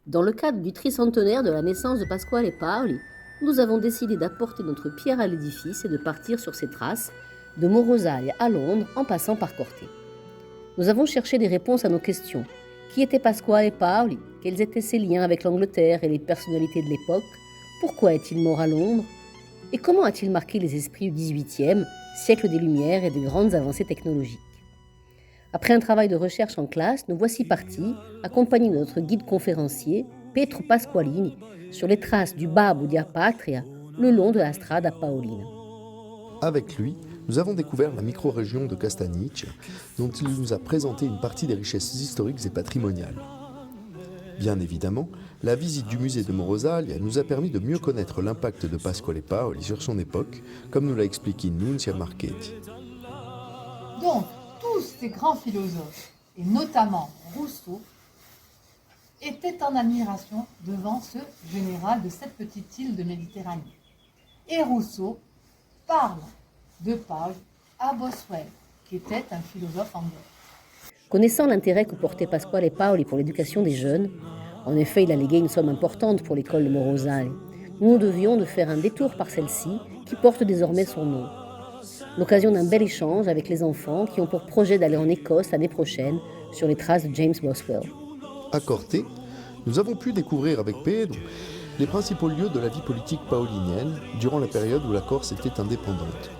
Dans le cadre du tricentenaire de la naissance de Pasquale Paoli, nous avons décidé d'apporter notre pierre à l'édifice et de partir sur ses traces, de Morosaglia à Londres en passant par Corté. Nous avons cherché des réponses à nos questions. Qui était Pasquale Paoli? Quels étaient ses liens avec l'Angleterre et les personnalités de l'époque? Pourquoi est-il mort à Londres? Et comment a-t-il marqué les esprits du XVIIIe, siècle des Lumières et des grandes avancées technologiques? Après un travail de recherche en classe, nous voici partis, accompagnés de notre guide conférencier, Pietro Pasqualini, sur les traces du Babbo di Patria le long de la Strada Paolina. Avec lui, nous avons découvert la micro-région de Castagniccia, dont il nous a présenté une partie des richesses historiques et patrimoniales. Bien évidemment, la visite du musée de Morosaglia nous a permis de mieux connaître l'impact de Pasquale Paoli sur son époque, comme nous l'a expliqué Nunzia Marchetti. Donc, tous ces grands philosophes, et notamment Rousseau, étaient en admiration devant ce général de cette petite île de Méditerranée. Et Rousseau parle de Paul à Boswell, qui était un philosophe anglais. Connaissant l'intérêt que portait Pasquale Paoli pour l'éducation des jeunes, en effet il a légué une somme importante pour l'école de Morosaglia, nous devions de faire un détour par celle-ci qui porte désormais son nom. L'occasion d'un bel échange avec les enfants qui ont pour projet d'aller en Écosse l'année prochaine sur les traces de James Boswell. À Corté, nous avons pu découvrir avec Pedro les principaux lieux de la vie politique paolinienne durant la période où la Corse était indépendante.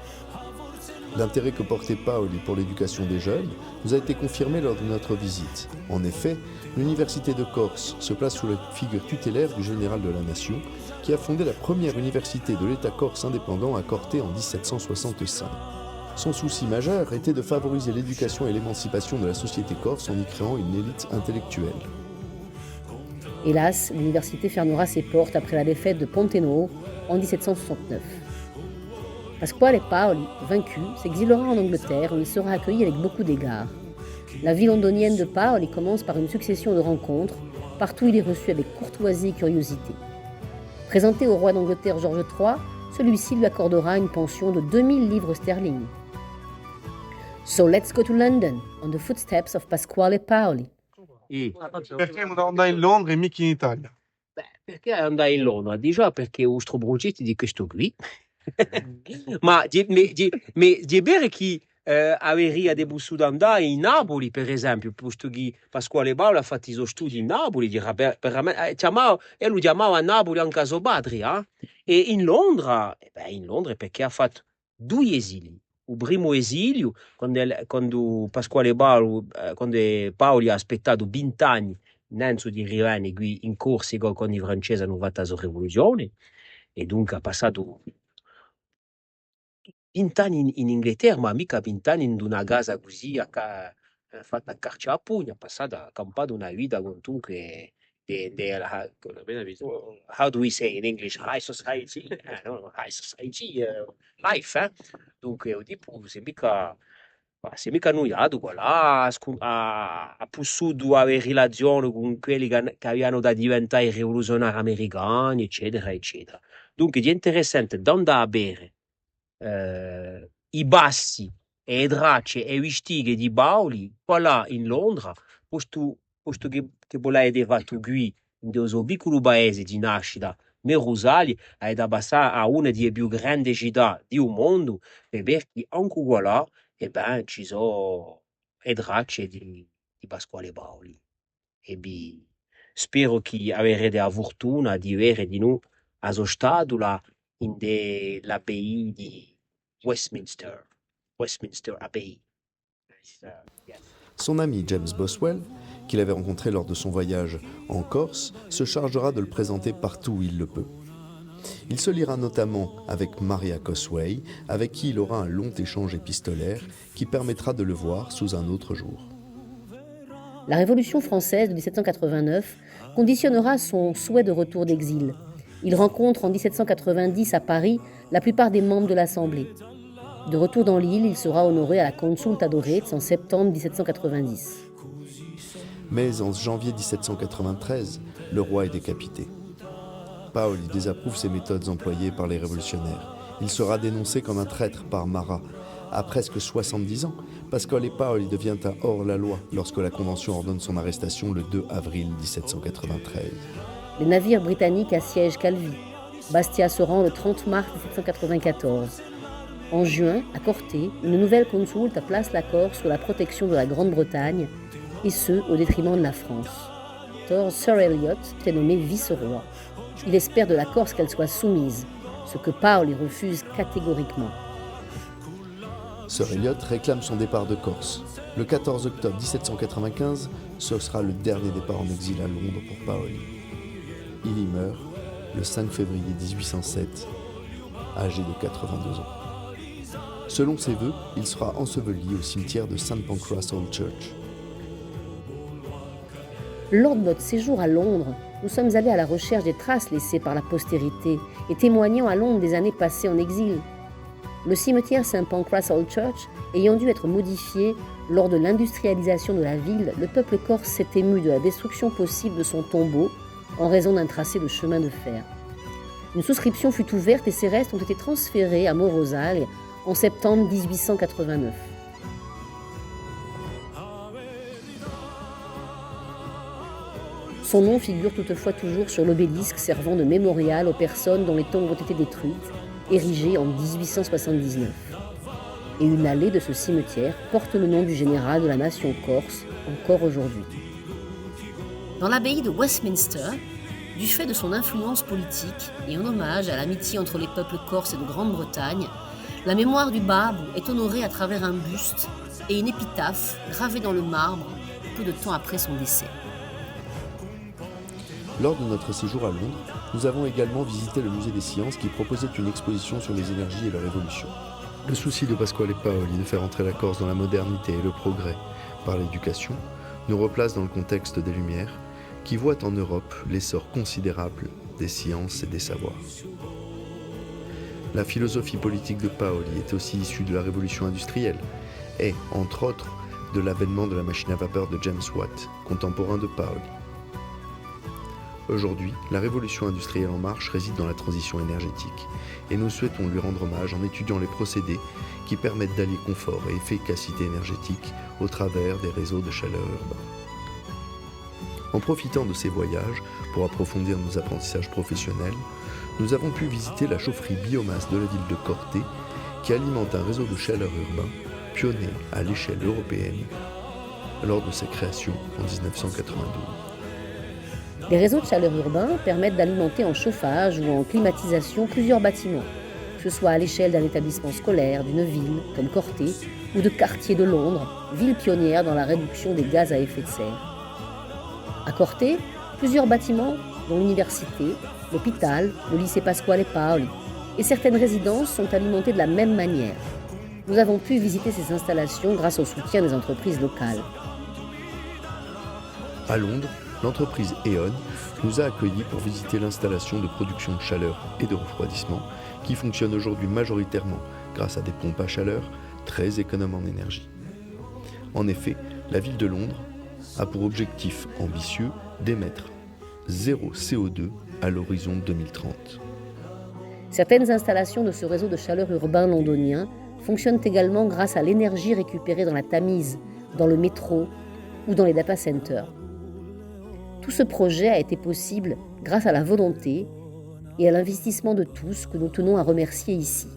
L'intérêt que portait Paoli pour l'éducation des jeunes nous a été confirmé lors de notre visite. En effet, l'Université de Corse se place sous la figure tutélaire du général de la Nation, qui a fondé la première université de l'État corse indépendant à Corté en 1765. Son souci majeur était de favoriser l'éducation et l'émancipation de la société corse en y créant une élite intellectuelle. Hélas, l'université fermera ses portes après la défaite de Pontenoo en 1769. Pasquale Paoli, vaincu, s'exilera en Angleterre où il sera accueilli avec beaucoup d'égards. La vie londonienne de Paoli commence par une succession de rencontres. Partout il est reçu avec courtoisie et curiosité. Présenté au roi d'Angleterre George III, celui-ci lui accordera une pension de 2000 livres sterling. So let's go to London, on the footsteps of Pasquale Paoli. Perché andare in Londra e mica in Italia? Beh, perché andai in Londra? Di già perché ho strobruciti di questo qui. Ma di bere chi averia de bussu d'andare in Napoli, per esempio, posto che Pasquale Paolo ha fatto i suoi studi in Napoli, e lui chiamava a Napoli anche a suo padre, E in Londra perché ha fatto due esili. Il primo esilio, quando Pasquale Paolo, quando Paoli ha aspettato 20 anni innanzi di arrivare qui in Corsica con i francesi hanno fatto la rivoluzione, e dunque ha passato 20 anni in Inghilterra, ma mica 20 anni in una casa così fatta a carcia a pugno, ha passato, ha campato una vita con dunque how do we say in English, high society, no, high society life, Dunque io tipo si è mica annoiato qua là, ha possuto avere relazioni con quelli che avevano da diventare i rivoluzionari americani, eccetera, eccetera. Dunque è interessante da andare a bere i bassi e le tracce e i vestiti di Paoli qua là in Londra, posto che volete fatto qui in questo piccolo paese di nascita, Merosali, è da passare a una delle più grandi città del mondo, e perché anche qua là, e ben, ci sono le tracce di Pasquale Paoli. E spero che avrete la fortuna di avere di noi a so stato là in l'abbaye di Westminster Abbey. Yes. Son ami James Boswell, qu'il avait rencontré lors de son voyage en Corse, se chargera de le présenter partout où il le peut. Il se liera notamment avec Maria Cosway, avec qui il aura un long échange épistolaire qui permettra de le voir sous un autre jour. La Révolution française de 1789 conditionnera son souhait de retour d'exil. Il rencontre en 1790 à Paris la plupart des membres de l'Assemblée. De retour dans l'île, il sera honoré à la Consulta d'Orez en septembre 1790. Mais en janvier 1793, le roi est décapité. Paoli désapprouve ces méthodes employées par les révolutionnaires. Il sera dénoncé comme un traître par Marat, À presque 70 ans, Pasquale Paoli devient un hors-la-loi lorsque la Convention ordonne son arrestation le 2 avril 1793. Les navires britanniques assiègent Calvi. Bastia se rend le 30 mars 1794. En juin, à Corté, une nouvelle consulte place la Corse sous la protection de la Grande-Bretagne, et ce, au détriment de la France. Sir Eliot est nommé vice-roi. Il espère de la Corse qu'elle soit soumise, ce que Paoli refuse catégoriquement. Sir Eliot réclame son départ de Corse. Le 14 octobre 1795, ce sera le dernier départ en exil à Londres pour Paoli. Il y meurt le 5 février 1807, âgé de 82 ans. Selon ses vœux, il sera enseveli au cimetière de St. Pancras Old Church. Lors de notre séjour à Londres, nous sommes allés à la recherche des traces laissées par la postérité et témoignant à Londres des années passées en exil. Le cimetière St. Pancras Old Church ayant dû être modifié lors de l'industrialisation de la ville, le peuple corse s'est ému de la destruction possible de son tombeau en raison d'un tracé de chemin de fer. Une souscription fut ouverte et ses restes ont été transférés à Morosaglia en septembre 1889. Son nom figure toutefois toujours sur l'obélisque servant de mémorial aux personnes dont les tombes ont été détruites, érigé en 1879. Et une allée de ce cimetière porte le nom du général de la nation corse, encore aujourd'hui. Dans l'abbaye de Westminster, du fait de son influence politique et en hommage à l'amitié entre les peuples corses et de Grande-Bretagne, la mémoire du Babou est honorée à travers un buste et une épitaphe gravée dans le marbre peu de temps après son décès. Lors de notre séjour à Londres, nous avons également visité le musée des sciences qui proposait une exposition sur les énergies et leur évolution. Le souci de Pasquale Paoli de faire entrer la Corse dans la modernité et le progrès par l'éducation nous replace dans le contexte des Lumières qui voient en Europe l'essor considérable des sciences et des savoirs. La philosophie politique de Paoli est aussi issue de la révolution industrielle et, entre autres, de l'avènement de la machine à vapeur de James Watt, contemporain de Paoli. Aujourd'hui, la révolution industrielle en marche réside dans la transition énergétique et nous souhaitons lui rendre hommage en étudiant les procédés qui permettent d'allier confort et efficacité énergétique au travers des réseaux de chaleur urbains. En profitant de ces voyages pour approfondir nos apprentissages professionnels, nous avons pu visiter la chaufferie biomasse de la ville de Corté qui alimente un réseau de chaleur urbain pionnier à l'échelle européenne lors de sa création en 1992. Les réseaux de chaleur urbains permettent d'alimenter en chauffage ou en climatisation plusieurs bâtiments, que ce soit à l'échelle d'un établissement scolaire, d'une ville, comme Corté, ou de quartiers de Londres, ville pionnière dans la réduction des gaz à effet de serre. À Corté, plusieurs bâtiments, dont l'université, l'hôpital, le lycée Pasquale Paoli, et certaines résidences sont alimentées de la même manière. Nous avons pu visiter ces installations grâce au soutien des entreprises locales. À Londres, l'entreprise E.ON nous a accueillis pour visiter l'installation de production de chaleur et de refroidissement qui fonctionne aujourd'hui majoritairement grâce à des pompes à chaleur très économes en énergie. En effet, la ville de Londres a pour objectif ambitieux d'émettre 0 CO2 à l'horizon 2030. Certaines installations de ce réseau de chaleur urbain londonien fonctionnent également grâce à l'énergie récupérée dans la Tamise, dans le métro ou dans les data centers. Tout ce projet a été possible grâce à la volonté et à l'investissement de tous que nous tenons à remercier ici.